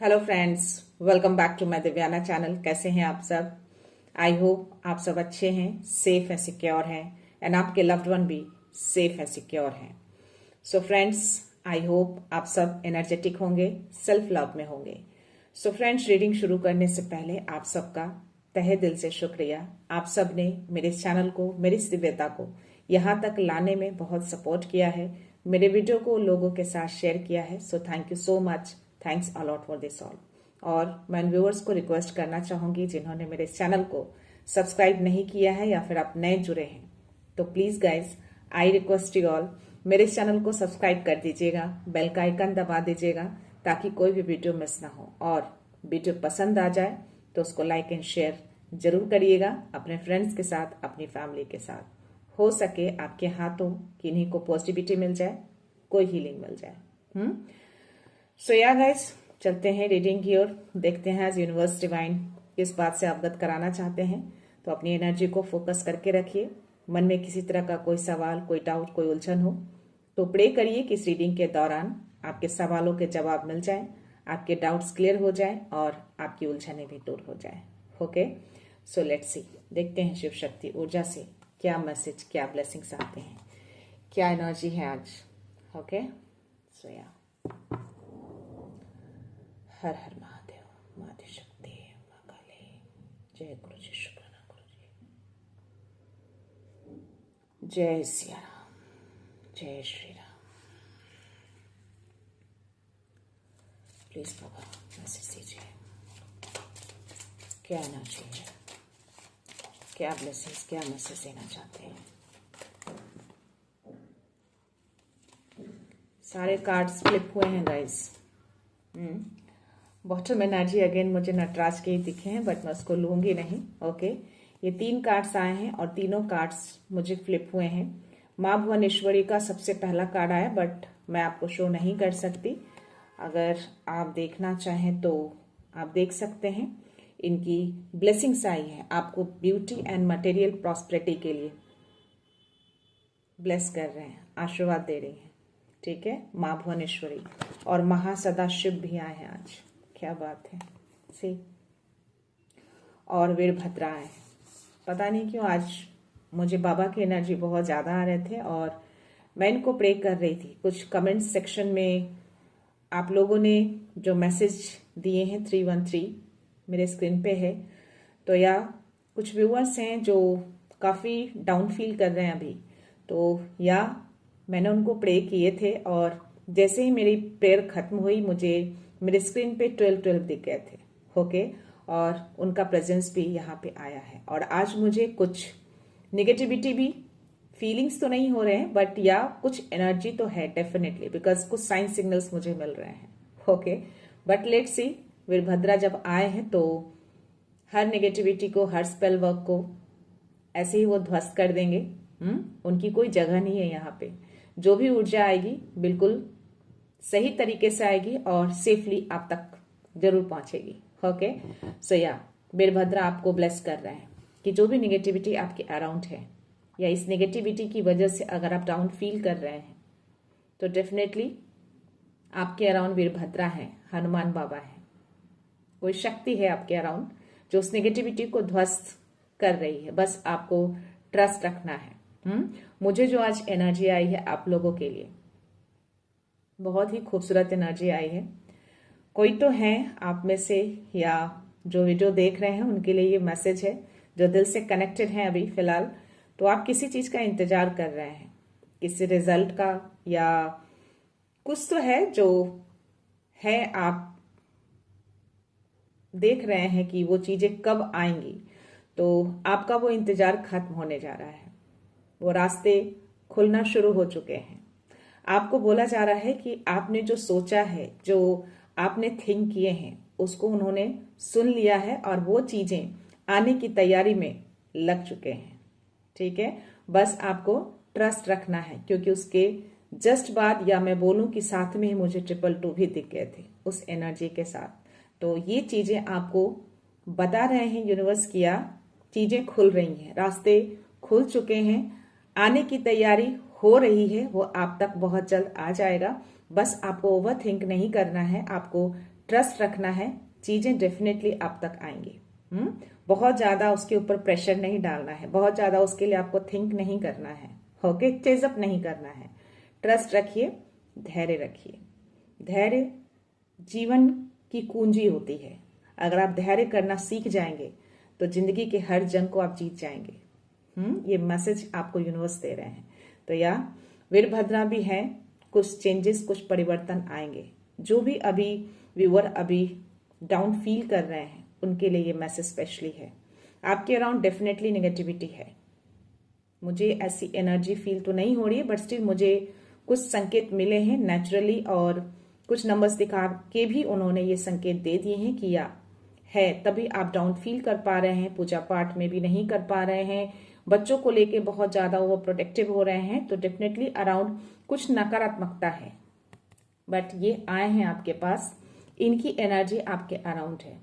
Hello friends, welcome back to my Divyana channel. कैसे हैं आप सब? आई होप आप सब अच्छे हैं, सेफ हैं, सिक्योर हैं एंड आपके लव्ड वन भी सेफ हैं, सिक्योर हैं। सो फ्रेंड्स, आई होप आप सब एनर्जेटिक होंगे, सेल्फ लव में होंगे। सो फ्रेंड्स, रीडिंग शुरू करने से पहले आप सबका तहे दिल से शुक्रिया। आप सब ने मेरे इस चैनल को, मेरी इस दिव्यता को यहाँ तक लाने में बहुत सपोर्ट किया है, मेरे वीडियो को लोगों के साथ शेयर किया है। So thank you so much, thanks a lot for this all. और मैं व्यूअर्स को रिक्वेस्ट करना चाहूंगी जिन्होंने मेरे चैनल को सब्सक्राइब नहीं किया है या फिर आप नए जुड़े हैं, तो please guys, I request you all, मेरे चैनल को सब्सक्राइब कर दीजिएगा, बेल का आइकन दबा दीजिएगा ताकि कोई भी वीडियो मिस ना हो। और वीडियो पसंद आ जाए तो उसको लाइक एंड शेयर जरूर करिएगा अपने फ्रेंड्स के साथ, अपनी फैमिली के साथ। हो सके आपके हाथों किन्हीं को पॉजिटिविटी मिल जाए, कोई हीलिंग मिल जाए। सो या गाइस, चलते हैं रीडिंग की ओर। देखते हैं आज यूनिवर्स डिवाइन किस बात से अवगत कराना चाहते हैं। तो अपनी एनर्जी को फोकस करके रखिए। मन में किसी तरह का कोई सवाल, कोई डाउट, कोई उलझन हो तो प्रे करिए कि इस रीडिंग के दौरान आपके सवालों के जवाब मिल जाए, आपके डाउट्स क्लियर हो जाए और आपकी उलझनें भी दूर हो जाए। ओके, सो लेट्स सी, देखते हैं शिव शक्ति ऊर्जा से क्या मैसेज, क्या ब्लेसिंग्स आते हैं, क्या एनर्जी है आज। ओके, सो या हर हर महादेव, माता शक्ति, माँ काली, जय गुरु जी, शुक्राना गुरु जी, जय सिया राम, जय Shri Ram. Please Baba message दीजिए, क्या एनर्जी है, क्या ब्लेसिंग्स, क्या मैसेज देना चाहते हैं। सारे कार्ड्स फ्लिप हुए हैं गाइस। बॉटम एनर्जी अगेन मुझे नटराज के ही दिखे हैं, बट मैं उसको लूंगी नहीं। ओके, ये 3 कार्ड्स आए हैं और तीनों कार्ड्स मुझे फ्लिप हुए हैं। माँ भुवनेश्वरी का सबसे पहला कार्ड आया, बट मैं आपको शो नहीं कर सकती। अगर आप देखना चाहें तो आप देख सकते हैं। इनकी ब्लेसिंग्स आई है आपको ब्यूटी एंड मटेरियल प्रॉस्पेरिटी के लिए ब्लेस कर रहे हैं, आशीर्वाद दे रही हैं। ठीक है, माँ भुवनेश्वरी और महासदाशिव भी आए हैं आज। क्या बात है सी, और वीरभद्रा है। पता नहीं क्यों आज मुझे बाबा की एनर्जी बहुत ज़्यादा आ रहे थे और मैं इनको प्रे कर रही थी। कुछ कमेंट सेक्शन में आप लोगों ने जो मैसेज दिए हैं 313 मेरे स्क्रीन पे है, तो या कुछ व्यूअर्स हैं जो काफ़ी डाउन फील कर रहे हैं अभी, तो या मैंने उनको प्रे किए थे और जैसे ही मेरी प्रेयर खत्म हुई मुझे मेरे स्क्रीन पे 12-12 दिख गए थे। ओके, और उनका प्रेजेंस भी यहाँ पे आया है। और आज मुझे कुछ निगेटिविटी भी, फीलिंग्स तो नहीं हो रहे हैं, बट या कुछ एनर्जी तो है डेफिनेटली, बिकॉज कुछ साइन सिग्नल्स मुझे मिल रहे हैं। Okay, but let's see, Veerabhadra जब आए हैं तो हर नेगेटिविटी को, हर स्पेल वर्क को ऐसे ही वो ध्वस्त कर देंगे। उनकी कोई जगह नहीं है यहाँ पे। जो भी ऊर्जा आएगी बिल्कुल सही तरीके से आएगी और सेफली आप तक जरूर पहुंचेगी। ओके, सो या वीरभद्रा आपको ब्लेस कर रहे हैं कि जो भी निगेटिविटी आपके अराउंड है या इस निगेटिविटी की वजह से अगर आप डाउन फील कर रहे हैं तो डेफिनेटली आपके अराउंड वीरभद्रा है, हनुमान बाबा है, कोई शक्ति है आपके अराउंड जो उस निगेटिविटी को ध्वस्त कर रही है। बस आपको ट्रस्ट रखना है। मुझे जो आज एनर्जी आई है आप लोगों के लिए, बहुत ही खूबसूरत एनर्जी आई है। कोई तो है आप में से या जो वीडियो देख रहे हैं उनके लिए ये मैसेज है, जो दिल से कनेक्टेड हैं अभी फिलहाल, तो आप किसी चीज का इंतजार कर रहे हैं, किसी रिजल्ट का या कुछ तो है जो है, आप देख रहे हैं कि वो चीजें कब आएंगी, तो आपका वो इंतजार खत्म होने जा रहा है। वो रास्ते खुलना शुरू हो चुके हैं। आपको बोला जा रहा है कि आपने जो सोचा है, जो आपने थिंक किए हैं, उसको उन्होंने सुन लिया है और वो चीजें आने की तैयारी में लग चुके हैं। ठीक है, बस आपको ट्रस्ट रखना है, क्योंकि उसके जस्ट बाद, या मैं बोलूं कि साथ में ही मुझे 222 भी दिख गए थे उस एनर्जी के साथ। तो ये चीजें आपको बता रहे हैं यूनिवर्स, किया चीजें खुल रही हैं, रास्ते खुल चुके हैं, आने की तैयारी हो रही है, वो आप तक बहुत जल्द आ जाएगा। बस आपको ओवर थिंक नहीं करना है, आपको ट्रस्ट रखना है, चीजें डेफिनेटली आप तक आएंगी। बहुत ज्यादा उसके ऊपर प्रेशर नहीं डालना है, बहुत ज्यादा उसके लिए आपको थिंक नहीं करना है, ओके, चेजअप नहीं करना है। ट्रस्ट रखिए, धैर्य रखिए। धैर्य जीवन की कुंजी होती है। अगर आप धैर्य करना सीख जाएंगे तो जिंदगी के हर जंग को आप जीत जाएंगे। ये मैसेज आपको यूनिवर्स दे रहे हैं। तो या वीरभद्रा भी है, कुछ चेंजेस, कुछ परिवर्तन आएंगे। जो भी अभी व्यूअर अभी डाउन फील कर रहे हैं उनके लिए ये मैसेज स्पेशली है। आपके अराउंड डेफिनेटली नेगेटिविटी है, मुझे ऐसी एनर्जी फील तो नहीं हो रही है, बट स्टिल मुझे कुछ संकेत मिले हैं नेचुरली, और कुछ नंबर्स दिखा के भी उन्होंने ये संकेत दे दिए हैं कि या है, तभी आप डाउन फील कर पा रहे हैं, पूजा पाठ में भी नहीं कर पा रहे हैं, बच्चों को लेके बहुत ज्यादा वो प्रोटेक्टिव हो रहे हैं। तो डेफिनेटली अराउंड कुछ नकारात्मकता है, बट ये आए हैं आपके पास, इनकी एनर्जी आपके अराउंड है,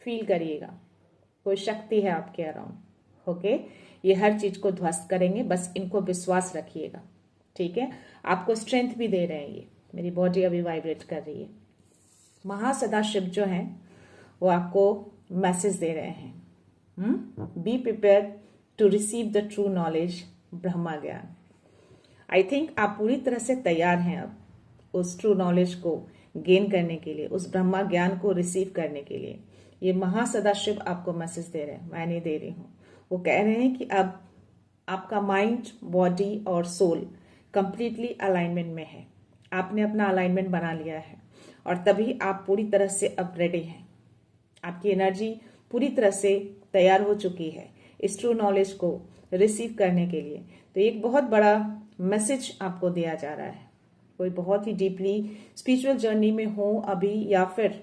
फील करिएगा। कोई शक्ति है आपके अराउंड, ओके। ये हर चीज को ध्वस्त करेंगे, बस इनको विश्वास रखिएगा, ठीक है। आपको स्ट्रेंथ भी दे रहे हैं, ये मेरी बॉडी अभी वाइब्रेट कर रही है। महासदाशिव जो हैं वो आपको मैसेज दे रहे हैं, be prepare to receive the true knowledge, Brahma gyan. I think आप पूरी तरह से तैयार हैं अब उस ट्रू नॉलेज को गेन करने के लिए, उस ब्रह्मा ज्ञान को रिसीव करने के लिए। ये महासदाशिव आपको मैसेज दे रहे हैं, मैं नहीं दे रही हूं। वो कह रहे हैं कि अब आपका माइंड, बॉडी और सोल कंप्लीटली अलाइनमेंट में है। आपने अपना अलाइनमेंट बना लिया है और तभी आप पूरी तरह से अब रेडी हैं। आपकी एनर्जी पूरी तरह से तैयार हो चुकी है इस ट्रू नॉलेज को रिसीव करने के लिए। तो एक बहुत बड़ा मैसेज आपको दिया जा रहा है। कोई बहुत ही डीपली स्पिरिचुअल जर्नी में हो अभी, या फिर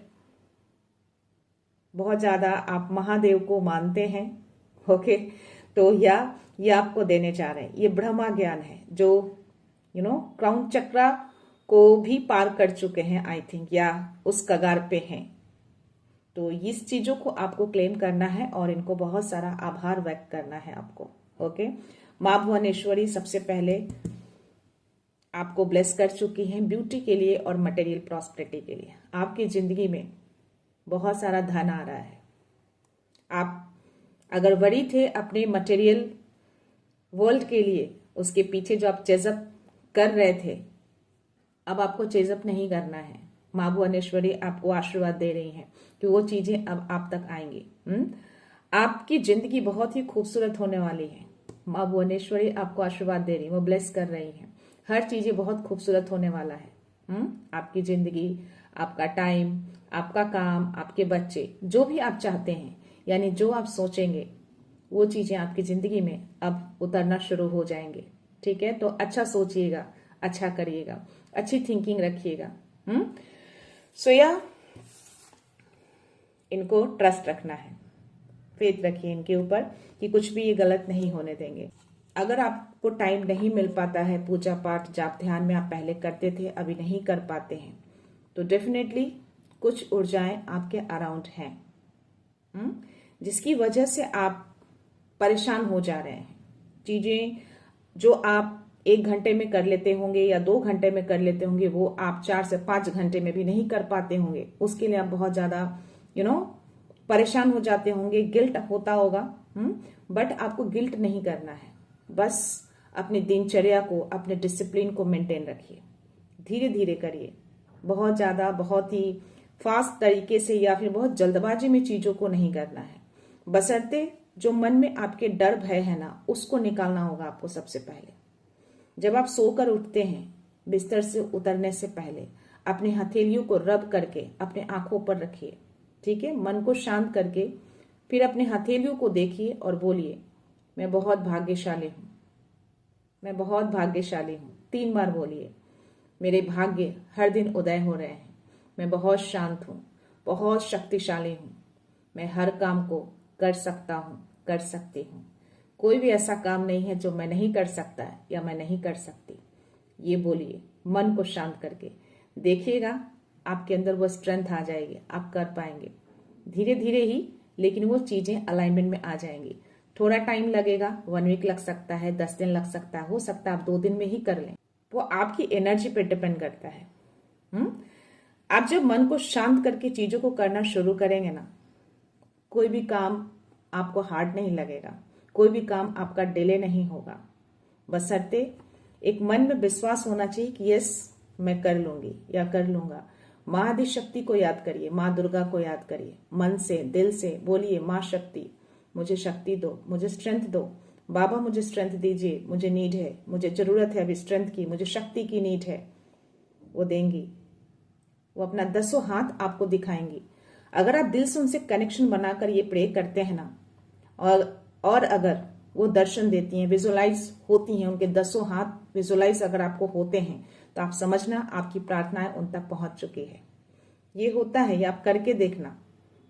बहुत ज्यादा आप महादेव को मानते हैं, ओके, तो या ये आपको देने जा रहे हैं। ये ब्रह्मा ज्ञान है जो क्राउन चक्रा को भी पार कर चुके हैं, आई थिंक, या उस कगार पे हैं। तो इस चीजों को आपको क्लेम करना है और इनको बहुत सारा आभार व्यक्त करना है आपको, ओके। माँ भुवनेश्वरी सबसे पहले आपको ब्लेस कर चुकी हैं ब्यूटी के लिए और मटेरियल प्रॉस्पेरिटी के लिए। आपकी जिंदगी में बहुत सारा धन आ रहा है। आप अगर वरी थे अपने मटेरियल वर्ल्ड के लिए, उसके पीछे जो आप चेजअप कर रहे थे, अब आपको चेजअप नहीं करना है। माँ भुवनेश्वरी आपको आशीर्वाद दे रही हैं कि वो चीजें अब आप तक आएंगी। आपकी जिंदगी बहुत ही खूबसूरत होने वाली है। माँ भुवनेश्वरी आपको आशीर्वाद दे रही है, वो ब्लेस कर रही हैं। हर चीजें बहुत खूबसूरत होने वाला है। आपकी जिंदगी, आपका टाइम, आपका काम, आपके बच्चे, जो भी आप चाहते हैं, यानी जो आप सोचेंगे वो चीजें आपकी जिंदगी में अब उतरना शुरू हो जाएंगे, ठीक है। तो अच्छा सोचिएगा, अच्छा करिएगा, अच्छी थिंकिंग रखिएगा। सो या इनको ट्रस्ट रखना है, फेथ रखिए इनके ऊपर कि कुछ भी ये गलत नहीं होने देंगे। अगर आपको टाइम नहीं मिल पाता है, पूजा पाठ जाप ध्यान में आप पहले करते थे, अभी नहीं कर पाते हैं, तो डेफिनेटली कुछ ऊर्जाएं आपके अराउंड हैं, जिसकी वजह से आप परेशान हो जा रहे हैं। चीजें जो आप 1 घंटे में कर लेते होंगे या 2 घंटे में कर लेते होंगे, वो आप 4 से 5 घंटे में भी नहीं कर पाते होंगे। उसके लिए आप बहुत ज्यादा परेशान हो जाते होंगे, गिल्ट होता होगा। बट आपको गिल्ट नहीं करना है, बस अपनी दिनचर्या को, अपने डिसिप्लिन को मेंटेन रखिए, धीरे धीरे करिए। बहुत ज्यादा, बहुत ही फास्ट तरीके से या फिर बहुत जल्दबाजी में चीजों को नहीं करना है। बशर्ते जो मन में आपके डर भय है ना, उसको निकालना होगा आपको सबसे पहले। जब आप सोकर उठते हैं, बिस्तर से उतरने से पहले अपने हथेलियों को रब करके अपने आंखों पर रखिए, ठीक है। मन को शांत करके फिर अपने हथेलियों को देखिए और बोलिए, मैं बहुत भाग्यशाली हूं, मैं बहुत भाग्यशाली हूं। 3 बार बोलिए। मेरे भाग्य हर दिन उदय हो रहे हैं, मैं बहुत शांत हूं, बहुत शक्तिशाली हूं, मैं हर काम को कर सकता हूं, कर सकती हूं। कोई भी ऐसा काम नहीं है जो मैं नहीं कर सकता है या मैं नहीं कर सकती। ये बोलिए मन को शांत करके, देखिएगा आपके अंदर वो स्ट्रेंथ आ जाएगी, आप कर पाएंगे धीरे धीरे ही, लेकिन वो चीजें अलाइनमेंट में आ जाएंगी। थोड़ा टाइम लगेगा, 1 वीक लग सकता है, 10 दिन लग सकता है, हो सकता है आप 2 दिन में ही कर लें। वो आपकी एनर्जी पे डिपेंड करता है। आप जब मन को शांत करके चीजों को करना शुरू करेंगे ना, कोई भी काम आपको हार्ड नहीं लगेगा, कोई भी काम आपका डिले नहीं होगा। बशर्ते एक मन में विश्वास होना चाहिए कि यस मैं कर लूंगी या कर लूंगा। माँ आदि शक्ति को याद करिए, माँ दुर्गा को याद करिए, मन से दिल से बोलिए, माँ शक्ति मुझे शक्ति दो, मुझे स्ट्रेंथ दो, बाबा मुझे स्ट्रेंथ दीजिए, मुझे नीड है, मुझे जरूरत है अभी स्ट्रेंथ की, मुझे शक्ति की नीड है। वो देंगी, वो अपना 10 हाथ आपको दिखाएंगी। अगर आप दिल से उनसे कनेक्शन बनाकर ये प्रे करते हैं ना, और अगर वो दर्शन देती हैं, विजुलाइज होती हैं, उनके 10 हाथ विजुलाइज अगर आपको होते हैं, तो आप समझना आपकी प्रार्थनाएं उन तक पहुंच चुकी है। ये होता है, ये आप करके देखना,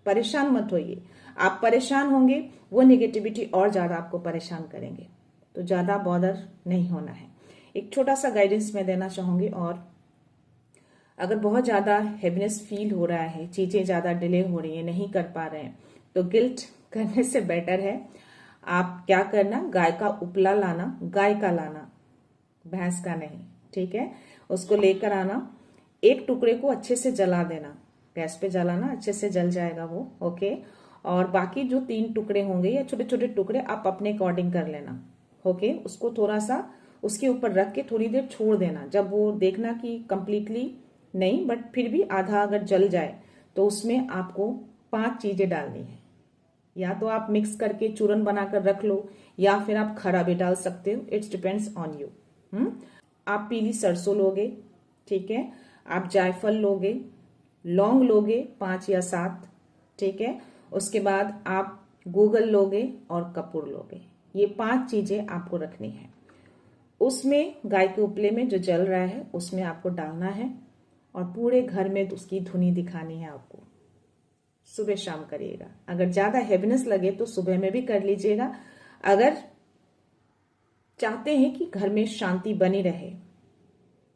परेशान मत होइए। आप परेशान होंगे, वो नेगेटिविटी और ज्यादा आपको परेशान करेंगे, तो ज्यादा बॉदर नहीं होना है। एक छोटा सा गाइडेंस मैं देना चाहूंगी, और अगर बहुत ज्यादा हैवीनेस फील हो रहा है, चीजें ज्यादा डिले हो रही है, नहीं कर पा रहे हैं, तो गिल्ट करने से बेटर है आप क्या करना, गाय का उपला लाना, गाय का लाना, भैंस का नहीं, ठीक है। उसको लेकर आना, एक टुकड़े को अच्छे से जला देना, गैस पे जलाना, अच्छे से जल जाएगा वो, ओके। और बाकी जो 3 टुकड़े होंगे या छोटे छोटे टुकड़े आप अपने अकॉर्डिंग कर लेना, ओके। उसको थोड़ा सा उसके ऊपर रख के थोड़ी देर छोड़ देना। जब वो देखना कि कंप्लीटली नहीं बट फिर भी आधा अगर जल जाए, तो उसमें आपको 5 चीजें डालनी है। या तो आप मिक्स करके चूरन बनाकर रख लो, या फिर आप खरा भी डाल सकते हो, इट्स डिपेंड्स ऑन यू। आप पीली सरसों लोगे, ठीक है, आप जायफल लोगे, लौंग लोगे 5 या 7, ठीक है। उसके बाद आप गूगल लोगे और कपूर लोगे। ये 5 चीजें आपको रखनी है। उसमें गाय के उपले में जो जल रहा है उसमें आपको डालना है, और पूरे घर में उसकी धुनी दिखानी है आपको। सुबह शाम करिएगा। अगर ज्यादा हैवीनेस लगे तो सुबह में भी कर लीजिएगा। अगर चाहते हैं कि घर में शांति बनी रहे,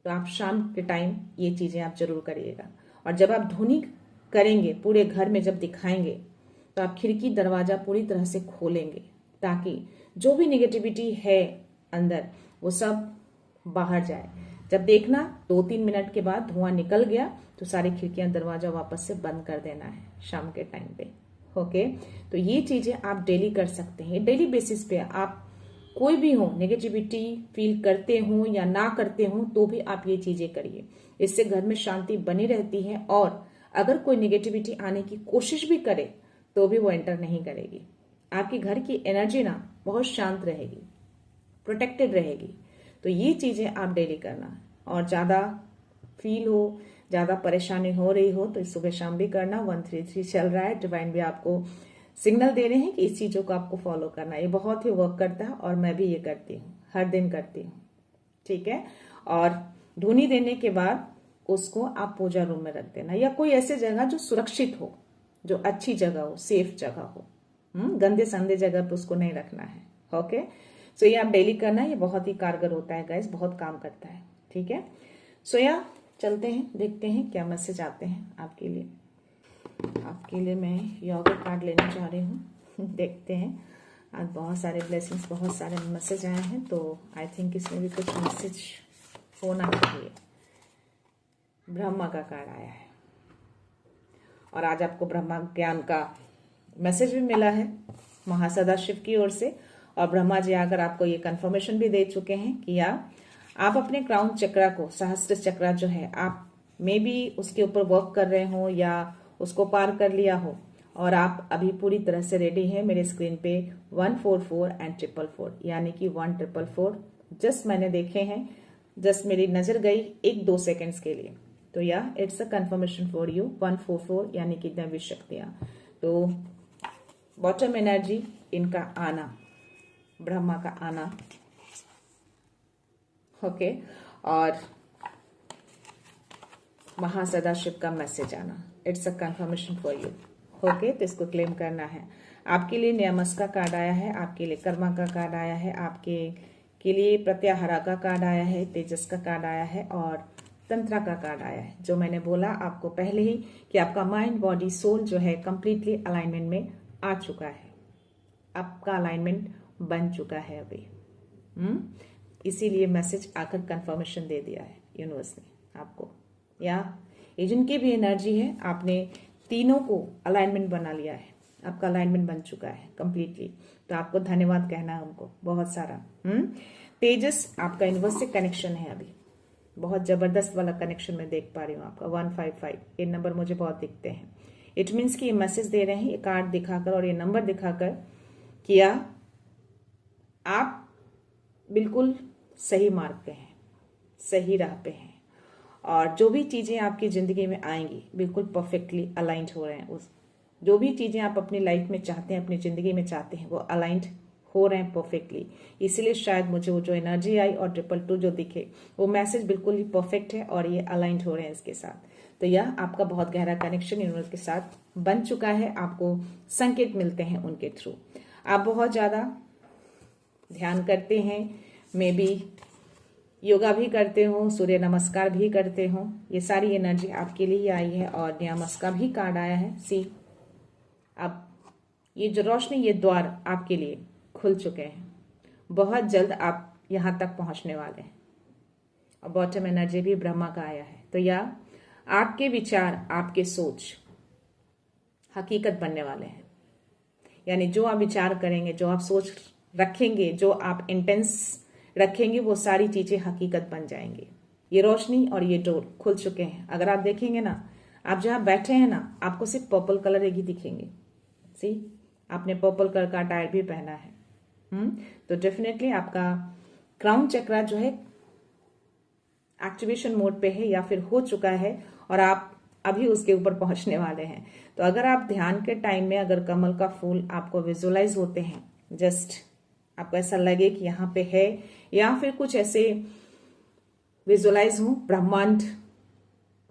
तो आप शाम के टाइम ये चीजें आप जरूर करिएगा। और जब आप धुनी करेंगे पूरे घर में, जब दिखाएंगे, तो आप खिड़की दरवाजा पूरी तरह से खोलेंगे, ताकि जो भी नेगेटिविटी है अंदर वो सब बाहर जाए। जब देखना 2-3 मिनट के बाद धुआं निकल गया, तो सारी खिड़कियां दरवाजा वापस से बंद कर देना है शाम के टाइम पे, ओके। तो ये चीजें आप डेली कर सकते हैं। डेली बेसिस पे आप कोई भी हो, नेगेटिविटी फील करते हो या ना करते हो, तो भी आप ये चीजें करिए। इससे घर में शांति बनी रहती है, और अगर कोई नेगेटिविटी आने की कोशिश भी करे तो भी वो एंटर नहीं करेगी। आपकी घर की एनर्जी ना बहुत शांत रहेगी, प्रोटेक्टेड रहेगी। तो ये चीजें आप डेली करना। और ज्यादा फील हो, ज्यादा परेशानी हो रही हो, तो सुबह शाम भी करना। 133 चल रहा है, डिवाइन भी आपको सिग्नल दे रहे हैं कि इस चीजों को आपको फॉलो करना है। ये बहुत ही वर्क करता है, और मैं भी ये करती हूँ, हर दिन करती हूँ, ठीक है। और धुनी देने के बाद उसको आप पूजा रूम में रख देना, या कोई ऐसी जगह जो सुरक्षित हो, जो अच्छी जगह हो, सेफ जगह हो। गंदे संदे जगह पे उसको नहीं रखना है, ओके। सो ये आप डेली करना, ये बहुत ही कारगर होता है गाइस, बहुत काम करता है, ठीक है। सो या चलते हैं, देखते हैं क्या मैसेज आते हैं आपके लिए। आपके लिए मैं योगा कार्ड लेने जा रही हूँ। देखते हैं, आज बहुत सारे ब्लेसिंग्स, बहुत सारे मैसेज आए हैं, तो आई थिंक इसमें भी कुछ मैसेज होना चाहिए। ब्रह्मा का कार्ड आया है, और आज आपको ब्रह्मा ज्ञान का मैसेज भी मिला है महासदाशिव की ओर से। और ब्रह्मा जी आकर आपको ये कंफर्मेशन भी दे चुके हैं कि आप अपने क्राउन चक्रा को, सहस्त्र चक्रा जो है, आप मे बी उसके ऊपर वर्क कर रहे हो या उसको पार कर लिया हो, और आप अभी पूरी तरह से रेडी हैं। मेरे स्क्रीन पे 144 एंड 444, यानी कि 1444 जस्ट मैंने देखे हैं, जस्ट मेरी नजर गई 1-2 सेकेंड्स के लिए। तो या it's a confirmation for you. 144 यानी कि दैवी शक्तियां। तो बॉटम एनर्जी, इनका आना, ब्रह्मा का आना, ओके, और महासदाशिव का मैसेज आना, it's a confirmation for you, okay. तो इसको क्लेम करना है। आपके लिए न्यामस का कार्ड आया है, आपके लिए कर्मा का कार्ड आया है, आपके के लिए प्रत्याहारा का कार्ड आया है, तेजस का कार्ड आया है, और तंत्रा का कार्ड आया है। जो मैंने बोला आपको पहले ही कि आपका माइंड, बॉडी, सोल जो है कंप्लीटली अलाइनमेंट में आ चुका है, आपका अलाइनमेंट बन चुका है अभी। इसीलिए मैसेज आकर कंफर्मेशन दे दिया है यूनिवर्स ने आपको। या ये जिनकी भी एनर्जी है, आपने तीनों को अलाइनमेंट बना लिया है, आपका अलाइनमेंट बन चुका है कंप्लीटली। तो आपको धन्यवाद कहना है उनको बहुत सारा। तेजस, आपका यूनिवर्स से कनेक्शन है अभी, बहुत जबरदस्त वाला कनेक्शन मैं देख पा रही हूँ आपका। 155 ये नंबर मुझे बहुत दिखते हैं। इट मीन्स कि ये मैसेज दे रहे हैं, ये कार्ड दिखाकर और ये नंबर दिखाकर, किया आप बिल्कुल सही मार्ग पे हैं, सही राह पे हैं, और जो भी चीजें आपकी जिंदगी में आएंगी बिल्कुल परफेक्टली अलाइंड हो रहे हैं। उस जो भी चीजें आप अपनी लाइफ में चाहते हैं, अपनी जिंदगी में चाहते हैं, वो अलाइंड हो रहे हैं परफेक्टली। इसीलिए शायद मुझे वो जो एनर्जी आई और 222 जो दिखे, वो मैसेज बिल्कुल ही परफेक्ट है और ये अलाइंड हो रहे हैं इसके साथ। तो यह आपका बहुत गहरा कनेक्शन यूनिवर्स के साथ बन चुका है। आपको संकेत मिलते हैं उनके थ्रू। आप बहुत ज्यादा ध्यान करते हैं, मे बी योगा भी करते हो, सूर्य नमस्कार भी करते हो, ये सारी एनर्जी आपके लिए आई है। और नियामस का भी कार्ड आया है। सी, अब ये जो रोशनी, ये द्वार आपके लिए खुल चुके हैं। बहुत जल्द आप यहां तक पहुंचने वाले हैं। और बॉटम एनर्जी भी ब्रह्मा का आया है। तो या आपके विचार, आपके सोच हकीकत बनने वाले हैं। यानी जो आप विचार करेंगे, जो आप सोच रखेंगे, जो आप इंटेंस रखेंगे, वो सारी चीजें हकीकत बन जाएंगी। ये रोशनी और ये डोर खुल चुके हैं। अगर आप देखेंगे ना, आप जहां बैठे हैं ना, आपको सिर्फ पर्पल कलर एक ही दिखेंगे। सी, आपने पर्पल कलर का अटायर भी पहना है। तो डेफिनेटली आपका क्राउन चक्रा जो है एक्टिवेशन मोड पे है या फिर हो चुका है, और आप अभी उसके ऊपर पहुंचने वाले हैं। तो अगर आप ध्यान के टाइम में अगर कमल का फूल आपको विजुअलाइज होते हैं, जस्ट आपको ऐसा लगे कि यहाँ पे है, या फिर कुछ ऐसे विजुअलाइज हो, ब्रह्मांड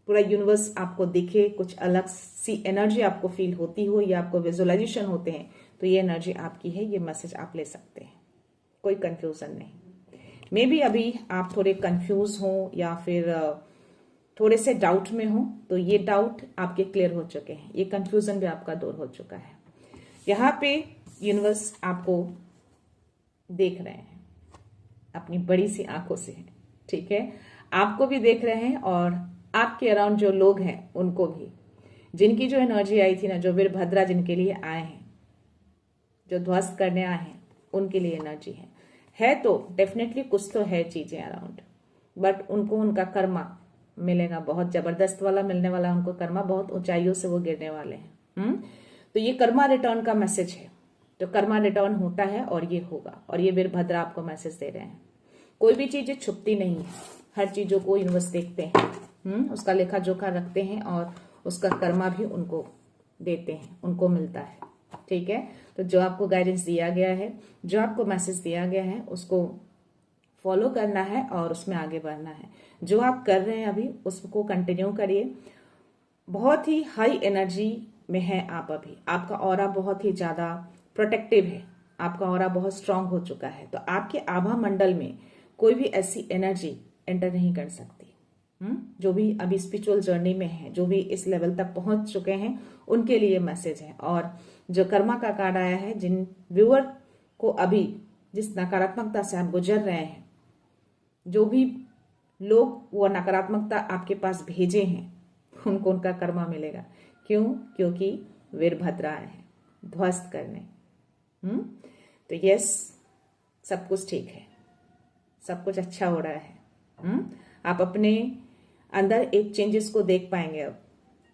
पूरा यूनिवर्स आपको दिखे, कुछ अलग सी एनर्जी आपको फील होती हो या आपको विजुअलाइजेशन होते हैं, तो ये एनर्जी आपकी है। ये मैसेज आप ले सकते हैं, कोई कंफ्यूजन नहीं। मे बी अभी आप थोड़े कंफ्यूज हो या फिर थोड़े से डाउट में हो, तो ये डाउट आपके क्लियर हो चुके हैं, ये कंफ्यूजन भी आपका दूर हो चुका है। यहाँ पे यूनिवर्स आपको देख रहे हैं अपनी बड़ी सी आंखों से, ठीक है, आपको भी देख रहे हैं और आपके अराउंड जो लोग हैं उनको भी, जिनकी जो एनर्जी आई थी ना, जो वीरभद्रा जिनके लिए आए हैं, जो ध्वस्त करने आए हैं, उनके लिए एनर्जी है तो डेफिनेटली कुछ तो है चीजें अराउंड, बट उनको उनका कर्मा मिलेगा, बहुत जबरदस्त वाला मिलने वाला उनको कर्मा, बहुत ऊंचाइयों से वो गिरने वाले हैं। तो ये कर्मा रिटर्न का मैसेज है। तो कर्मा रिटर्न होता है और ये होगा, और ये वीरभद्रा आपको मैसेज दे रहे हैं। कोई भी चीजें छुपती नहीं है, हर चीजों को यूनिवर्स देखते हैं, उसका लेखा जोखा रखते हैं और उसका कर्मा भी उनको देते हैं, उनको मिलता है। ठीक है, तो जो आपको गाइडेंस दिया गया है, जो आपको मैसेज दिया गया है, उसको फॉलो करना है और उसमें आगे बढ़ना है। जो आप कर रहे हैं अभी, उसको कंटिन्यू करिए। बहुत ही हाई एनर्जी में है आप अभी, आपका ऑरा बहुत ही ज्यादा प्रोटेक्टिव है, आपका ऑरा बहुत स्ट्रांग हो चुका है। तो आपके आभा मंडल में कोई भी ऐसी एनर्जी एंटर नहीं कर सकती। जो भी अभी स्पिरिचुअल जर्नी में है, जो भी इस लेवल तक पहुंच चुके हैं, उनके लिए मैसेज है। और जो कर्मा का कार्ड आया है, जिन व्यूअर को अभी जिस नकारात्मकता से आप गुजर रहे हैं, जो भी लोग वो नकारात्मकता आपके पास भेजे हैं, उनको उनका कर्मा मिलेगा। क्यों? क्योंकि वीरभद्रा है ध्वस्त करने। तो यस, सब कुछ ठीक है, सब कुछ अच्छा हो रहा है। आप अपने अंदर एक चेंजेस को देख पाएंगे अब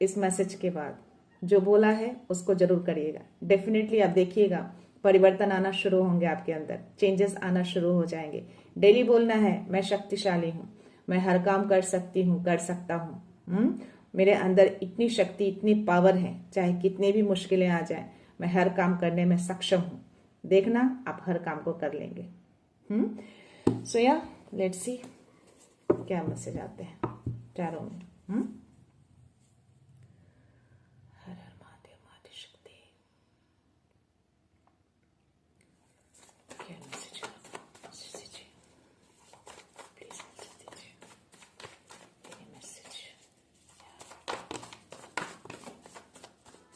इस मैसेज के बाद। जो बोला है उसको जरूर करिएगा, डेफिनेटली आप देखिएगा परिवर्तन आना शुरू होंगे आपके अंदर, चेंजेस आना शुरू हो जाएंगे। डेली बोलना है, मैं शक्तिशाली हूँ, मैं हर काम कर सकती हूँ, कर सकता हूँ। मेरे अंदर इतनी शक्ति, इतनी पावर है, चाहे कितनी भी मुश्किलें आ जाए, मैं हर काम करने में सक्षम हूँ। देखना, आप हर काम को कर लेंगे। सो या लेट्स सी क्या मैसेज आते हैं टैरो में। हर हर महादेव, माते शक्ति, क्या मैसेज दीजिए प्लीज, मैसेज दीजिए, ये मैसेज।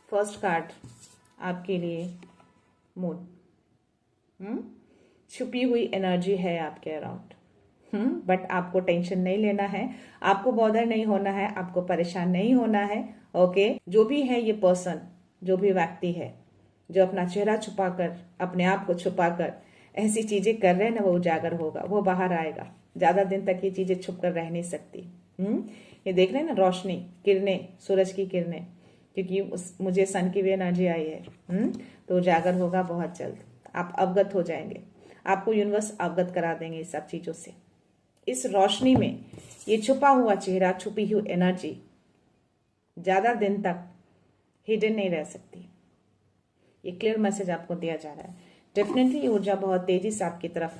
फर्स्ट कार्ड आपके लिए मून। छुपी हुई एनर्जी है आपके अराउंड। बट आपको टेंशन नहीं लेना है, आपको बॉदर नहीं होना है, आपको परेशान नहीं होना है। ओके, जो भी है ये पर्सन, जो भी व्यक्ति है जो अपना चेहरा छुपाकर, अपने आप को छुपाकर ऐसी चीजें कर रहे हैं ना, वो उजागर होगा, वो बाहर आएगा। ज्यादा दिन तक ये चीजें छुप कर रह नहीं सकती। ये देख रहे हैं ना, रोशनी, किरणें, सूरज की किरणें, क्योंकि मुझे सन की भी एनर्जी आई है। तो उजागर होगा बहुत जल्द, आप अवगत हो जाएंगे, आपको यूनिवर्स अवगत करा देंगे इस सब चीजों से। इस रोशनी में ये छुपा हुआ चेहरा, छुपी हुई एनर्जी ज्यादा दिन तक हिडन नहीं रह सकती। ये क्लियर मैसेज आपको दिया जा रहा है। डेफिनेटली ऊर्जा बहुत तेजी से आपकी तरफ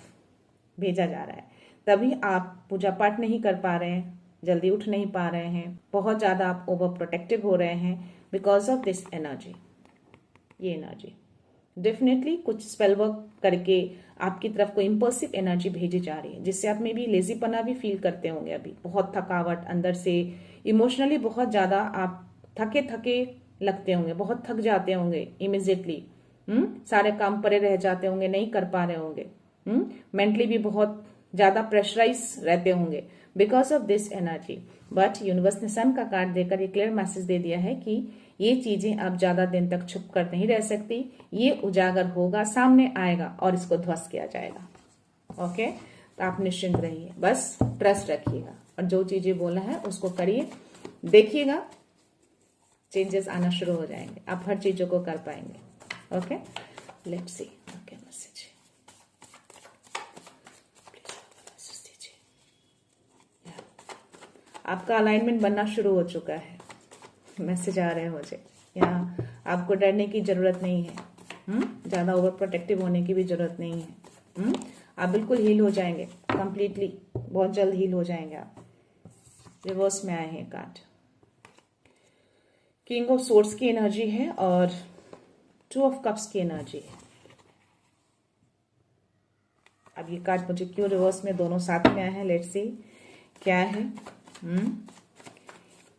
भेजा जा रहा है, तभी आप पूजा पाठ नहीं कर पा रहे हैं, जल्दी उठ नहीं पा रहे हैं, बहुत ज्यादा आप ओवर प्रोटेक्टिव हो रहे हैं बिकॉज ऑफ दिस एनर्जी। ये एनर्जी डेफिनेटली कुछ स्पेल वर्क करके आपकी तरफ कोई इम्पल्सिव एनर्जी भेजी जा रही है, जिससे आप में भी लेजीपना भी फील करते होंगे। अभी बहुत थकावट अंदर से, इमोशनली बहुत ज्यादा आप थके थके लगते होंगे, बहुत थक जाते होंगे इमिजिएटली। सारे काम परे रह जाते होंगे, नहीं कर पा रहे होंगे। मेंटली भी बहुत ज्यादा प्रेशराइज रहते होंगे because of this energy. But universe ने सन का कार्ड देकर ये क्लियर मैसेज दे दिया है कि ये चीजें अब ज्यादा दिन तक छुप कर नहीं रह सकती, ये उजागर होगा, सामने आएगा और इसको ध्वस्त किया जाएगा। ओके, तो आप निश्चिंत रहिए, बस ट्रस्ट रखिएगा और जो चीजें बोला है उसको करिए, देखिएगा चेंजेस आना शुरू हो जाएंगे, आप हर चीजों को कर पाएंगे। Okay, let's see okay message. आपका अलाइनमेंट बनना शुरू हो चुका है, मैसेज आ रहे हैं मुझे। यहाँ आपको डरने की जरूरत नहीं है, ज्यादा ओवर प्रोटेक्टिव होने की भी जरूरत नहीं है। आप बिल्कुल हील हो जाएंगे कंप्लीटली, बहुत जल्द हील हो जाएंगे आप। रिवर्स में आए हैं कार्ड, किंग ऑफ सोर्ड्स की एनर्जी है और 2 ऑफ कप्स की एनर्जी है। अब ये कार्ड मुझे क्यों रिवर्स में दोनों साथ में आए हैं, लेट्स सी क्या है।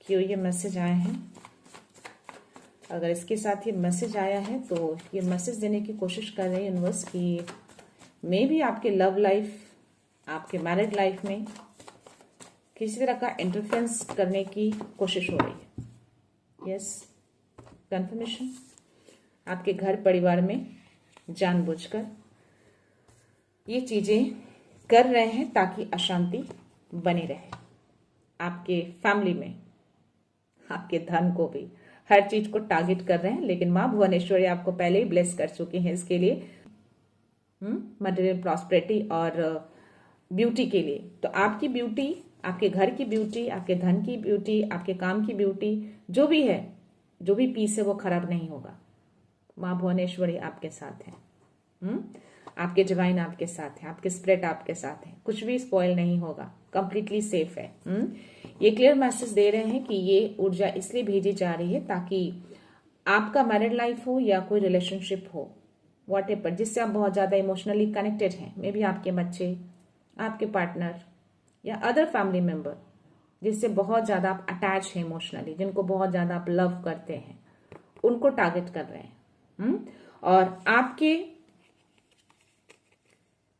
क्यों ये मैसेज आए हैं। अगर इसके साथ ये मैसेज आया है तो ये मैसेज देने की कोशिश कर रहे हैं यूनिवर्स की मे भी आपके लव लाइफ, आपके मैरिड लाइफ में किसी तरह का इंटरफेरेंस करने की कोशिश हो रही है। Yes, confirmation. आपके घर परिवार में जानबूझकर ये चीजें कर रहे हैं ताकि अशांति बनी रहे। आपके फैमिली में, आपके धन को भी, हर चीज को टारगेट कर रहे हैं, लेकिन माँ भुवनेश्वरी आपको पहले ही ब्लेस कर चुकी हैं इसके लिए, मटेरियल प्रॉस्पेरिटी और ब्यूटी के लिए। तो आपकी ब्यूटी, आपके घर की ब्यूटी, आपके धन की ब्यूटी, आपके काम की ब्यूटी, जो भी है, जो भी पीस है वो खराब नहीं होगा। माँ भुवनेश्वरी आपके साथ है, आपके डिवाइन आपके साथ है, आपके स्पिरिट आपके साथ है, कुछ भी स्पॉइल नहीं होगा, कंप्लीटली सेफ है। ये क्लियर मैसेज दे रहे हैं कि ये ऊर्जा इसलिए भेजी जा रही है ताकि आपका मैरिड लाइफ हो या कोई रिलेशनशिप हो, व्हाटएवर, जिससे आप बहुत ज्यादा इमोशनली कनेक्टेड हैं, मे बी आपके बच्चे, आपके पार्टनर या अदर फैमिली मेंबर जिससे बहुत ज्यादा आप अटैच हैं इमोशनली, जिनको बहुत ज्यादा आप लव करते हैं, उनको टारगेट कर रहे हैं। और आपके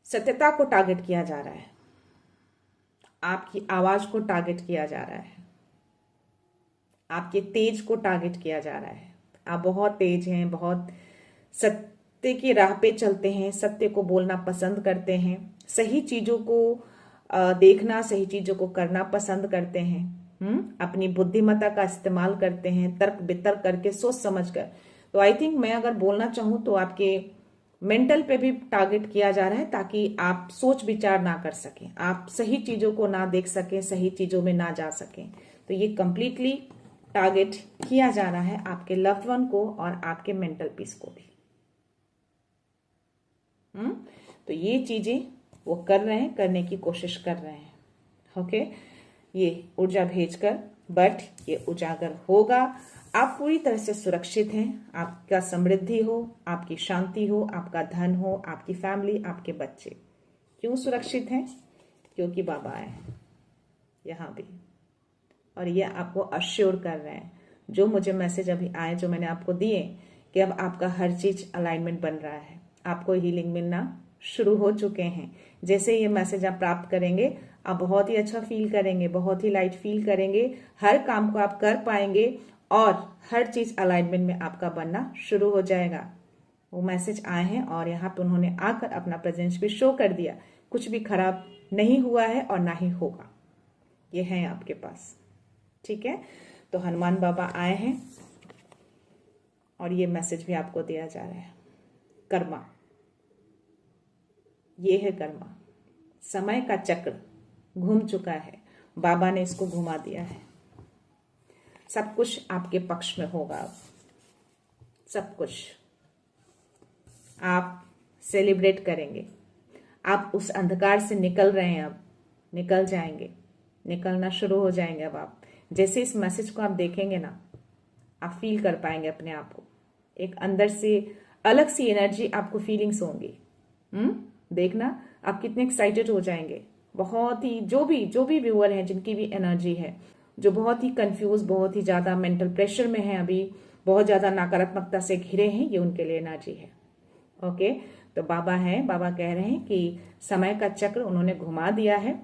सत्यता को टारगेट किया जा रहा है, आपकी आवाज को टारगेट किया जा रहा है, आपके तेज को टारगेट किया जा रहा है। आप बहुत तेज हैं, बहुत सत्य की राह पे चलते हैं, सत्य को बोलना पसंद करते हैं, सही चीजों को देखना, सही चीजों को करना पसंद करते हैं, अपनी बुद्धिमत्ता का इस्तेमाल करते हैं, तर्क वितर्क करके, सोच समझ कर। तो आई थिंक मैं अगर बोलना चाहूं तो आपके मेंटल पे भी टारगेट किया जा रहा है ताकि आप सोच विचार ना कर सकें, आप सही चीजों को ना देख सकें, सही चीजों में ना जा सकें। तो ये कंप्लीटली टारगेट किया जा रहा है आपके लव्ड वन को और आपके मेंटल पीस को भी। तो ये चीजें वो कर रहे हैं, करने की कोशिश कर रहे हैं। ओके, ये ऊर्जा भेजकर, बट ये उजागर होगा। आप पूरी तरह से सुरक्षित हैं, आपका समृद्धि हो, आपकी शांति हो, आपका धन हो, आपकी फैमिली, आपके बच्चे। क्यों सुरक्षित हैं? क्योंकि बाबा आए हैं यहाँ भी और ये आपको अश्योर कर रहे हैं। जो मुझे मैसेज अभी आए, जो मैंने आपको दिए, कि अब आपका हर चीज अलाइनमेंट बन रहा है, आपको हीलिंग मिलना शुरू हो चुके हैं। जैसे ये मैसेज आप प्राप्त करेंगे, आप बहुत ही अच्छा फील करेंगे, बहुत ही लाइट फील करेंगे, हर काम को आप कर पाएंगे और हर चीज अलाइनमेंट में आपका बनना शुरू हो जाएगा। वो मैसेज आए हैं और यहाँ पे उन्होंने आकर अपना प्रेजेंस भी शो कर दिया। कुछ भी खराब नहीं हुआ है और ना ही होगा, ये है आपके पास। ठीक है, तो हनुमान बाबा आए हैं और ये मैसेज भी आपको दिया जा रहा है। कर्मा, ये है कर्मा। समय का चक्र घूम चुका है, बाबा ने इसको घुमा दिया है। सब कुछ आपके पक्ष में होगा अब, सब कुछ आप सेलिब्रेट करेंगे। आप उस अंधकार से निकल रहे हैं, अब निकल जाएंगे, निकलना शुरू हो जाएंगे। अब आप जैसे इस मैसेज को आप देखेंगे ना, आप फील कर पाएंगे अपने आप को, एक अंदर से अलग सी एनर्जी आपको फीलिंग्स होंगी। देखना आप कितने एक्साइटेड हो जाएंगे। बहुत ही जो भी व्यूअर हैं जिनकी भी एनर्जी है, जो बहुत ही कंफ्यूज, बहुत ही ज्यादा मेंटल प्रेशर में है, अभी बहुत ज्यादा नकारात्मकता से घिरे हैं, ये उनके लिए एनर्जी है। ओके, तो बाबा हैं, बाबा कह रहे हैं कि समय का चक्र उन्होंने घुमा दिया है।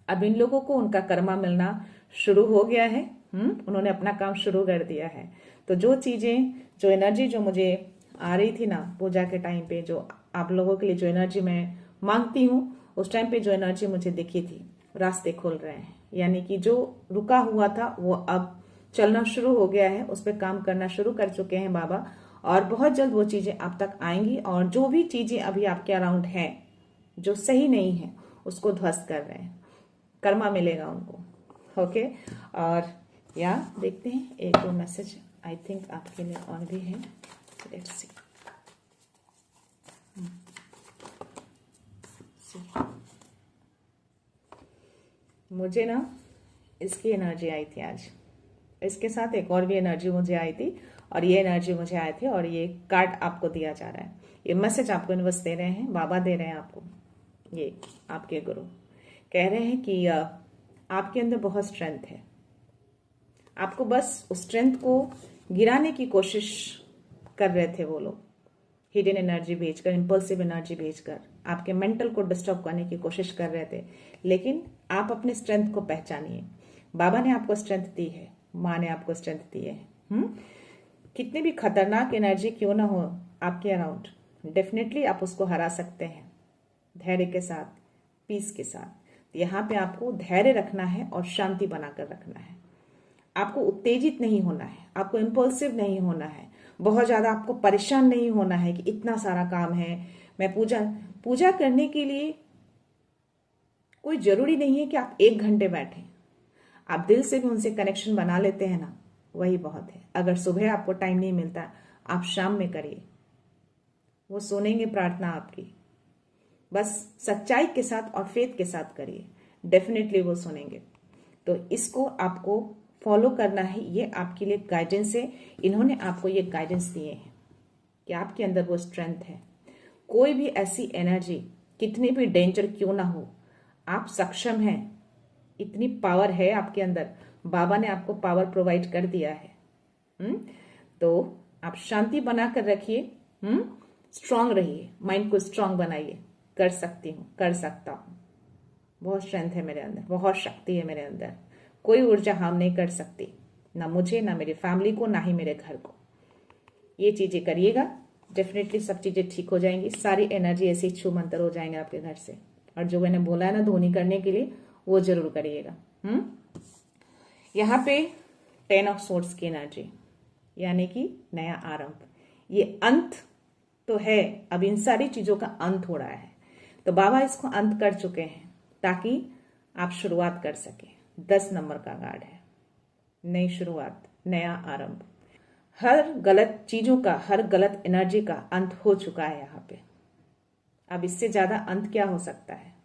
अब इन लोगों को उनका कर्मा मिलना शुरू हो गया है। उन्होंने अपना काम शुरू कर दिया है। तो जो चीजें, जो एनर्जी जो मुझे आ रही थी ना पूजा के टाइम पे, जो आप लोगों के लिए जो एनर्जी मैं मांगती हूँ, उस टाइम पे जो एनर्जी मुझे दिखी थी, रास्ते खुल रहे हैं। यानी कि जो रुका हुआ था वो अब चलना शुरू हो गया है, उस पर काम करना शुरू कर चुके हैं बाबा, और बहुत जल्द वो चीजें आप तक आएंगी। और जो भी चीजें अभी आपके अराउंड हैं जो सही नहीं है, उसको ध्वस्त कर रहे हैं, कर्मा मिलेगा उनको। ओके, और या देखते हैं एक दो मैसेज आई थिंक आपके लिए और भी है। Let's see. मुझे ना इसकी एनर्जी आई थी आज, इसके साथ एक और भी एनर्जी मुझे आई थी, और ये एनर्जी मुझे आई थी, और ये कार्ड आपको दिया जा रहा है। ये मैसेज आपको यूनिवर्स दे रहे हैं, बाबा दे रहे हैं आपको। ये आपके गुरु कह रहे हैं कि आपके अंदर बहुत स्ट्रेंथ है, आपको बस उस स्ट्रेंथ को गिराने की कोशिश कर रहे थे वो लोग, हिडन एनर्जी भेजकर, इंपल्सिव एनर्जी भेजकर आपके मेंटल को डिस्टर्ब करने की कोशिश कर रहे थे। लेकिन आप अपने स्ट्रेंथ को पहचानिए। बाबा ने आपको स्ट्रेंथ दी है, माँ ने आपको स्ट्रेंथ दी है। कितनी भी खतरनाक एनर्जी क्यों ना हो आपके अराउंड, डेफिनेटली आप उसको हरा सकते हैं, धैर्य के साथ, पीस के साथ। यहाँ पे आपको धैर्य रखना है और शांति बनाकर रखना है। आपको उत्तेजित नहीं होना है, आपको इम्पल्सिव नहीं होना है, बहुत ज्यादा आपको परेशान नहीं होना है कि इतना सारा काम है। मैं पूजा करने के लिए कोई जरूरी नहीं है कि आप 1 घंटे बैठें, आप दिल से भी उनसे कनेक्शन बना लेते हैं ना, वही बहुत है। अगर सुबह आपको टाइम नहीं मिलता, आप शाम में करिए, वो सुनेंगे प्रार्थना आपकी। बस सच्चाई के साथ और फेथ के साथ करिए, डेफिनेटली वो सुनेंगे। तो इसको आपको फॉलो करना है, ये आपके लिए गाइडेंस है। इन्होंने आपको ये गाइडेंस दिए हैं कि आपके अंदर वो स्ट्रेंथ है। कोई भी ऐसी एनर्जी, कितनी भी डेंजर क्यों ना हो, आप सक्षम हैं, इतनी पावर है आपके अंदर। बाबा ने आपको पावर प्रोवाइड कर दिया है। तो आप शांति बनाकर रखिए, स्ट्रांग रहिए, माइंड को स्ट्रांग बनाइए। कर सकती हूँ, कर सकता हूँ, बहुत स्ट्रेंथ है मेरे अंदर, बहुत शक्ति है मेरे अंदर, कोई ऊर्जा हार्म नहीं कर सकती, ना मुझे, ना मेरी फैमिली को, ना ही मेरे घर को। ये चीजें करिएगा, डेफिनेटली सब चीजें ठीक हो जाएंगी। सारी एनर्जी ऐसे छू मंतर हो जाएंगे आपके घर से। और जो मैंने बोला है ना धोनी करने के लिए, वो जरूर करिएगा। यहाँ पे 10 ऑफ सोर्ड्स की एनर्जी, यानी कि नया आरंभ। ये अंत तो है, अब इन सारी चीजों का अंत हो रहा है, तो बाबा इसको अंत कर चुके हैं ताकि आप शुरुआत कर सके। 10 नंबर का कार्ड है, नई शुरुआत, नया आरंभ। हर गलत चीजों का, हर गलत एनर्जी का अंत हो चुका है यहाँ पे। अब इससे ज्यादा अंत क्या हो सकता है?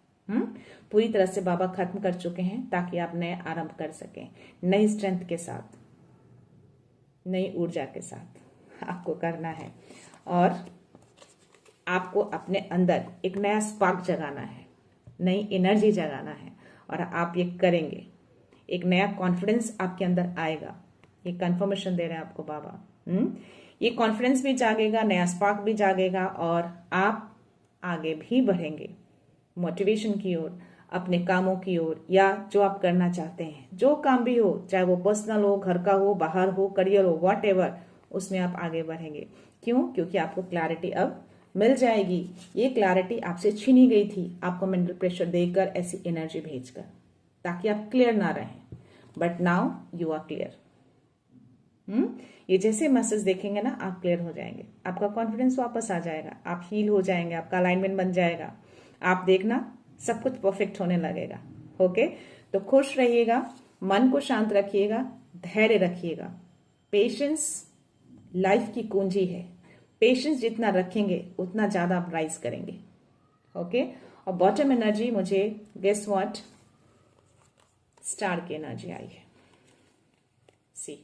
पूरी तरह से बाबा खत्म कर चुके हैं ताकि आप नए आरंभ कर सकें, नई स्ट्रेंथ के साथ, नई ऊर्जा के साथ आपको करना है। और आपको अपने अंदर एक नया स्पार्क जगाना है, नई एनर्जी जगाना है, और आप ये करेंगे। एक नया कॉन्फिडेंस आपके अंदर आएगा, ये कंफर्मेशन दे रहे हैं आपको बाबा। ये कॉन्फिडेंस भी जागेगा, नया स्पार्क भी जागेगा, और आप आगे भी बढ़ेंगे मोटिवेशन की ओर, अपने कामों की ओर, या जो आप करना चाहते हैं, जो काम भी हो, चाहे वो पर्सनल हो, घर का हो, बाहर हो, करियर हो, वॉट एवर, उसमें आप आगे बढ़ेंगे। क्यों? क्योंकि आपको क्लैरिटी अब मिल जाएगी। ये क्लैरिटी आपसे छीनी गई थी आपको मेंटल प्रेशर देकर, ऐसी एनर्जी भेजकर, ताकि आप क्लियर ना रहें। But now you are clear. ये जैसे मैसेज देखेंगे ना, आप क्लियर हो जाएंगे, आपका कॉन्फिडेंस वापस आ जाएगा, आप हील हो जाएंगे, आपका अलाइनमेंट बन जाएगा। आप देखना सब कुछ परफेक्ट होने लगेगा। ओके, तो खुश रहिएगा, मन को शांत रखिएगा, धैर्य रखिएगा। पेशेंस लाइफ की कुंजी है। पेशेंस जितना रखेंगे उतना ज्यादा आप राइज करेंगे। ओके, और बॉटम एनर्जी मुझे गेस व्हाट, स्टार की एनर्जी आई है। सी,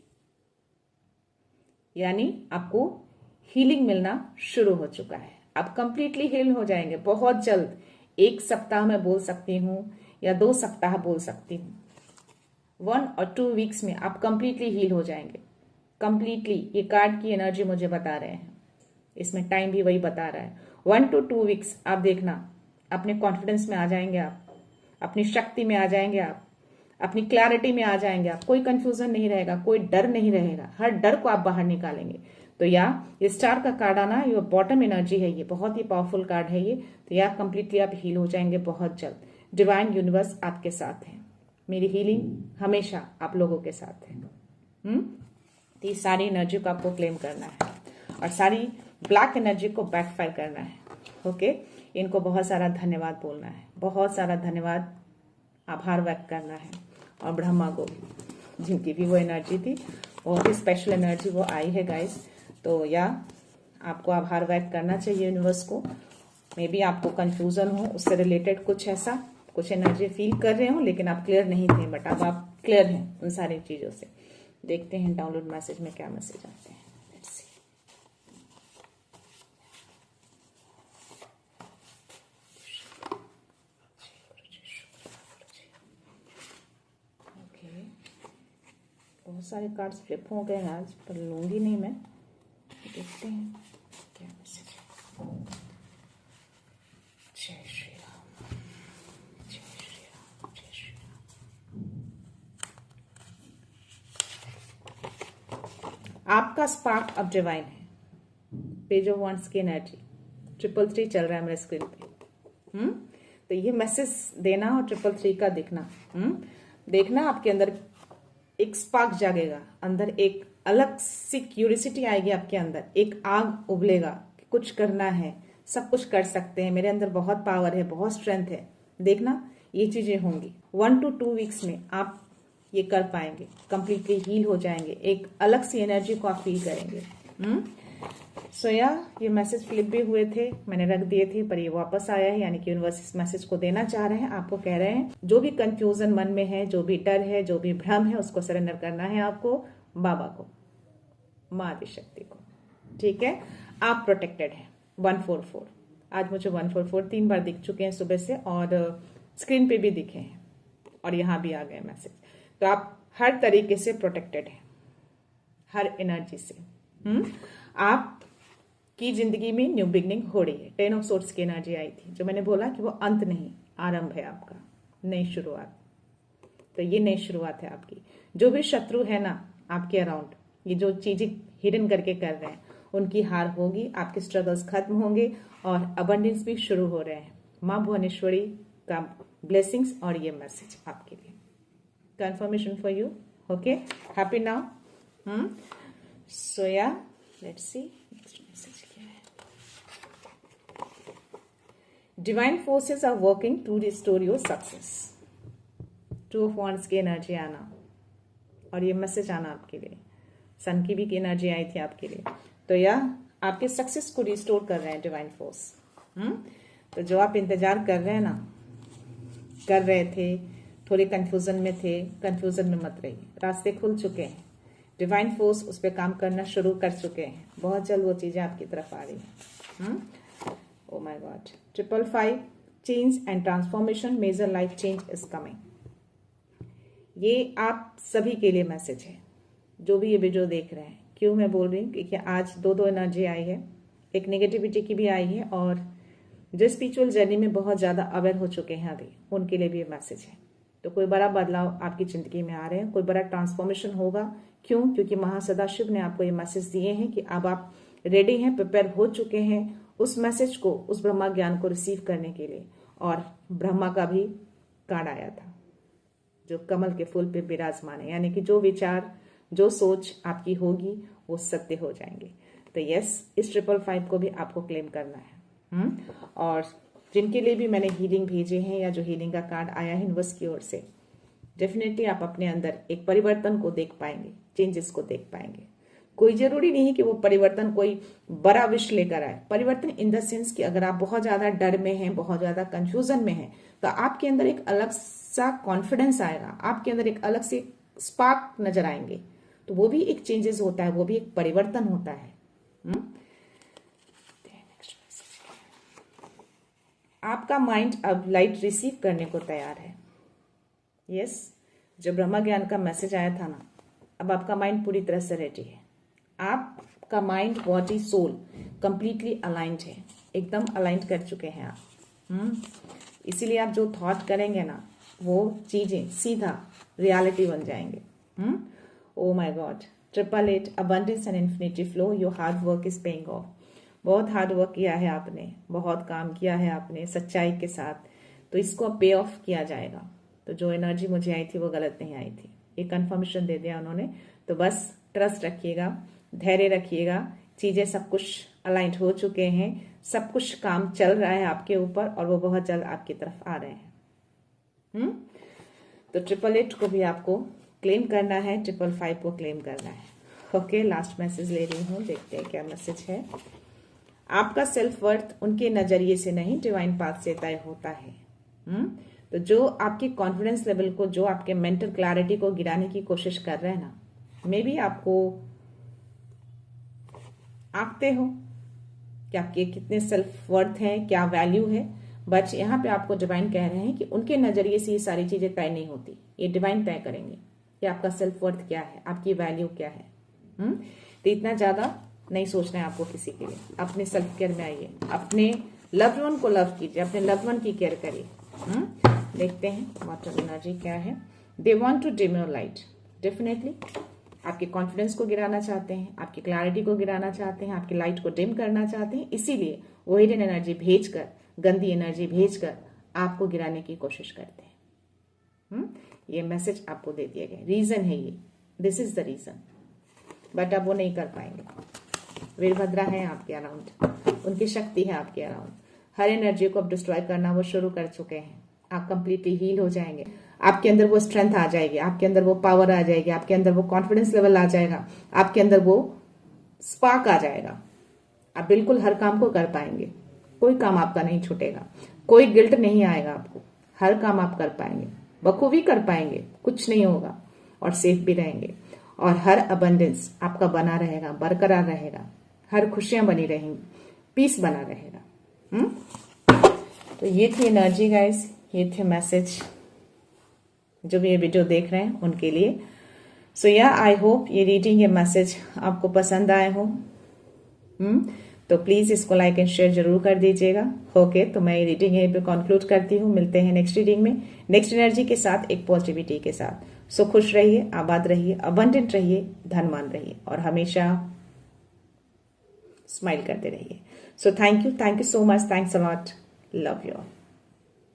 यानी आपको हीलिंग मिलना शुरू हो चुका है। आप कंप्लीटली हील हो जाएंगे बहुत जल्द। 1 सप्ताह में बोल सकती हूँ या 2 सप्ताह बोल सकती हूँ। 1 और 2 वीक्स में आप कंप्लीटली हील हो जाएंगे। कंप्लीटली, ये कार्ड की एनर्जी मुझे बता रहे हैं, इसमें टाइम भी वही बता रहा है। 1 to 2 वीक्स आप देखना, अपने कॉन्फिडेंस में आ जाएंगे आप, अपनी शक्ति में आ जाएंगे आप, अपनी क्लैरिटी में आ जाएंगे आप। कोई कंफ्यूजन नहीं रहेगा, कोई डर नहीं रहेगा, हर डर को आप बाहर निकालेंगे। तो या ये स्टार का कार्ड आना, ये बॉटम एनर्जी है, ये बहुत ही पावरफुल कार्ड है ये। तो या कंप्लीटली आप हील हो जाएंगे बहुत जल्द। डिवाइन यूनिवर्स आपके साथ है, मेरी हीलिंग हमेशा आप लोगों के साथ है। तो ये सारी एनर्जी को आपको क्लेम करना है और सारी ब्लैक एनर्जी को बैकफायर करना है। ओके, इनको बहुत सारा धन्यवाद बोलना है, बहुत सारा धन्यवाद, आभार व्यक्त करना है। और ब्रह्मा को, जिनकी भी वो एनर्जी थी, बहुत ही स्पेशल एनर्जी वो आई है गाइस। तो या आपको आभार व्यक्त करना चाहिए यूनिवर्स को। मे बी आपको कंफ्यूजन हो, उससे रिलेटेड कुछ ऐसा, कुछ एनर्जी फील कर रहे हो, लेकिन आप क्लियर नहीं थे, बट अब आप क्लियर हैं उन सारी चीजों से। देखते हैं डाउनलोड मैसेज में क्या मैसेज आते हैं। Let's see. Okay. बहुत सारे कार्ड्स फ्लिप हो गए हैं आज, पर लूंगी नहीं मैं। देखते हैं क्या मैसेज है। जय श्री राम, जय श्री राम, जय श्री राम। आपका स्पार्क अब डिवाइन है। पेज ऑफ वंस की एनर्जी 333 चल रहा है मेरे स्क्रीन पे। तो ये मैसेज देना और 333 का दिखना, देखना आपके अंदर एक स्पार्क जागेगा, अंदर एक अलग सी क्यूरियोसिटी आएगी आपके अंदर, एक आग उबलेगा कि कुछ करना है, सब कुछ कर सकते हैं, मेरे अंदर बहुत पावर है, बहुत स्ट्रेंथ है। देखना ये चीजें होंगी। 1 to 2 वीक्स में आप ये कर पाएंगे, कंप्लीटली हील हो जाएंगे, एक अलग सी एनर्जी को आप फील करेंगे। सो या ये मैसेज फ्लिप भी हुए थे, मैंने रख दिए थे, पर ये वापस आया है, यानी कि यूनिवर्स इस मैसेज को देना चाह रहे हैं, आपको कह रहे हैं जो भी कंफ्यूजन मन में है, जो भी डर है, जो भी भ्रम है, उसको सरेंडर करना है आपको, बाबा को, माँ आदि शक्ति को। ठीक है, आप प्रोटेक्टेड हैं। 144 आज मुझे 144 3 बार दिख चुके हैं सुबह से, और स्क्रीन पे भी दिखे हैं, और यहाँ भी आ गए मैसेज। तो आप हर तरीके से प्रोटेक्टेड हैं, हर एनर्जी से। आप की जिंदगी में न्यू बिगनिंग हो रही है। 10 ऑफ सोर्ड्स की एनर्जी आई थी, जो मैंने बोला कि वो अंत नहीं, आरंभ है आपका, नई शुरुआत। तो ये नई शुरुआत है आपकी। जो भी शत्रु है ना आपके अराउंड, ये जो चीजें हिडन करके कर रहे हैं, उनकी हार होगी, आपके स्ट्रगल्स खत्म होंगे और अबंडेंस भी शुरू हो रहे हैं। माँ भुवनेश्वरी का ब्लेसिंग्स और ये मैसेज आपके लिए, confirmation for you. Okay, happy now. So yeah let's see next message क्या है। Divine forces are working to restore your success. 2 of wands की एनर्जी आना और ये मैसेज आना आपके लिए। सन की भी एनर्जी आई थी आपके लिए। तो यह आपके सक्सेस को रिस्टोर कर रहे हैं डिवाइन फोर्स। तो जो आप इंतजार कर रहे हैं ना, कर रहे थे, थोड़े कंफ्यूजन में थे, कंफ्यूजन में मत रहिए, रास्ते खुल चुके हैं। डिवाइन फोर्स उस पर काम करना शुरू कर चुके हैं, बहुत जल्द वो चीजें आपकी तरफ आ रही हैं। Oh my God, 555 change and transformation, major life change is coming. ये आप सभी के लिए मैसेज है, जो भी ये वीडियो देख रहे हैं। क्यों मैं बोल रही हूँ, क्योंकि आज 2 एनर्जी आई है, एक नेगेटिविटी की भी आई है और जो स्पिरिचुअल जर्नी में बहुत ज़्यादा अवेयर हो चुके हैं अभी, उनके लिए भी ये मैसेज है। तो कोई बड़ा बदलाव आपकी ज़िंदगी में आ रहे हैं, कोई बड़ा ट्रांसफॉर्मेशन होगा। क्यों? क्योंकि महासदाशिव ने आपको ये मैसेज दिए हैं कि अब आप रेडी हैं, प्रिपेयर हो चुके हैं उस मैसेज को, उस ब्रह्मा ज्ञान को रिसीव करने के लिए। और ब्रह्मा का भी कार्ड आया था जो कमल के फूल पे विराजमान है, यानी कि जो विचार, जो सोच आपकी होगी वो सत्य हो जाएंगे। तो यस, इस 555 को भी आपको क्लेम करना है। और जिनके लिए भी मैंने हीलिंग भेजे हैं या जो हीलिंग का कार्ड आया है यूनिवर्स की ओर से, डेफिनेटली आप अपने अंदर एक परिवर्तन को देख पाएंगे, चेंजेस को देख पाएंगे। कोई जरूरी नहीं कि वो परिवर्तन कोई बड़ा विश लेकर आए। परिवर्तन इन द सेंस कि अगर आप बहुत ज्यादा डर में हैं, बहुत ज्यादा कंफ्यूजन में हैं, तो आपके अंदर एक अलग सा कॉन्फिडेंस आएगा, आपके अंदर एक अलग से स्पार्क नजर आएंगे। तो वो भी एक चेंजेस होता है, वो भी एक परिवर्तन होता है। आपका माइंड अब लाइट रिसीव करने को तैयार है। यस, जब ब्रह्मा ज्ञान का मैसेज आया था ना, अब आपका माइंड पूरी तरह से रेडी है। आपका mind, body, soul completely aligned है, एकदम अलाइंड कर चुके हैं आप। इसीलिए आप जो थॉट करेंगे ना, वो चीजें सीधा रियलिटी बन जाएंगे। ओ my God, 888 abundance and infinity flow, your hard work is paying off. बहुत हार्ड वर्क किया है आपने, बहुत काम किया है आपने सच्चाई के साथ, तो इसको अब पे ऑफ किया जाएगा। तो जो एनर्जी मुझे आई थी वो गलत नहीं आई थी, ये कंफर्मेशन दे दिया उन्होंने। तो बस ट्रस्ट रखिएगा, धैर्य रखिएगा, चीजें सब कुछ अलाइंड हो चुके हैं, सब कुछ काम चल रहा है आपके ऊपर और वो बहुत जल्द आपकी तरफ आ रहे हैं। तो 888 को भी आपको क्लेम करना है, 555 को क्लेम करना है। ओके, लास्ट मैसेज ले रही हूँ, देखते हैं क्या मैसेज है। आपका सेल्फ वर्थ उनके नजरिए से नहीं, डिवाइन पाथ से तय होता है। तो जो आपकी कॉन्फिडेंस लेवल को, जो आपके मेंटल क्लैरिटी को गिराने की कोशिश कर रहे हैं ना, मे बी आपको आंकते हो कि आपके कितने सेल्फ वर्थ है, क्या वैल्यू है, बट यहाँ पे आपको डिवाइन कह रहे हैं कि उनके नजरिए से ये सारी चीजें तय नहीं होती, ये डिवाइन तय करेंगे कि आपका सेल्फ वर्थ क्या है, आपकी वैल्यू क्या है। तो इतना ज्यादा नहीं सोचना है आपको किसी के लिए। अपने सेल्फ केयर में आइए, अपने लव्ड वन को लव कीजिए, अपने लव्ड वन की केयर करिए। देखते हैं वाटर एनर्जी क्या है। They want to dim your light, definitely आपके कॉन्फिडेंस को गिराना चाहते हैं, आपकी क्लैरिटी को गिराना चाहते हैं, आपकी लाइट को डिम करना चाहते हैं। इसीलिए वो हिडन एनर्जी भेजकर, गंदी एनर्जी भेजकर आपको गिराने की कोशिश करते हैं। ये मैसेज आपको दे दिया गया, रीजन है ये, this is the reason, but अब वो नहीं कर पाएंगे। वीरभद्रा है आपके अराउंड, उनकी शक्ति है आपके अराउंड। हर एनर्जी को अब डिस्ट्रॉय करना वो शुरू कर चुके हैं। आप कंप्लीटली हील हो जाएंगे, आपके अंदर वो स्ट्रेंथ आ जाएगी, आपके अंदर वो पावर आ जाएगी, आपके अंदर वो कॉन्फिडेंस लेवल आ जाएगा, आपके अंदर वो स्पार्क आ जाएगा। आप बिल्कुल हर काम को कर पाएंगे, कोई काम आपका नहीं छूटेगा, कोई गिल्ट नहीं आएगा आपको, हर काम आप कर पाएंगे, बखूबी कर पाएंगे, कुछ नहीं होगा और सेफ भी रहेंगे। और हर अबंडेंस आपका बना रहेगा, बरकरार रहेगा, हर खुशियां बनी रहेंगी, पीस बना रहेगा। तो ये थी एनर्जी गाइस, ये थे मैसेज जो भी ये वीडियो देख रहे हैं उनके लिए। सो या आई होप ये रीडिंग, ये मैसेज आपको पसंद आए हो। तो प्लीज इसको लाइक एंड शेयर जरूर कर दीजिएगा। ओके, तो मैं ये रीडिंग यहीं पे कंक्लूड करती हूँ। मिलते हैं नेक्स्ट रीडिंग में, नेक्स्ट एनर्जी के साथ, एक पॉजिटिविटी के साथ। सो खुश रहिए, आबाद रहिए, अबंडेंट रहिए, धनवान रहिए और हमेशा स्माइल करते रहिए। So thank you so much, thanks a lot, love you all.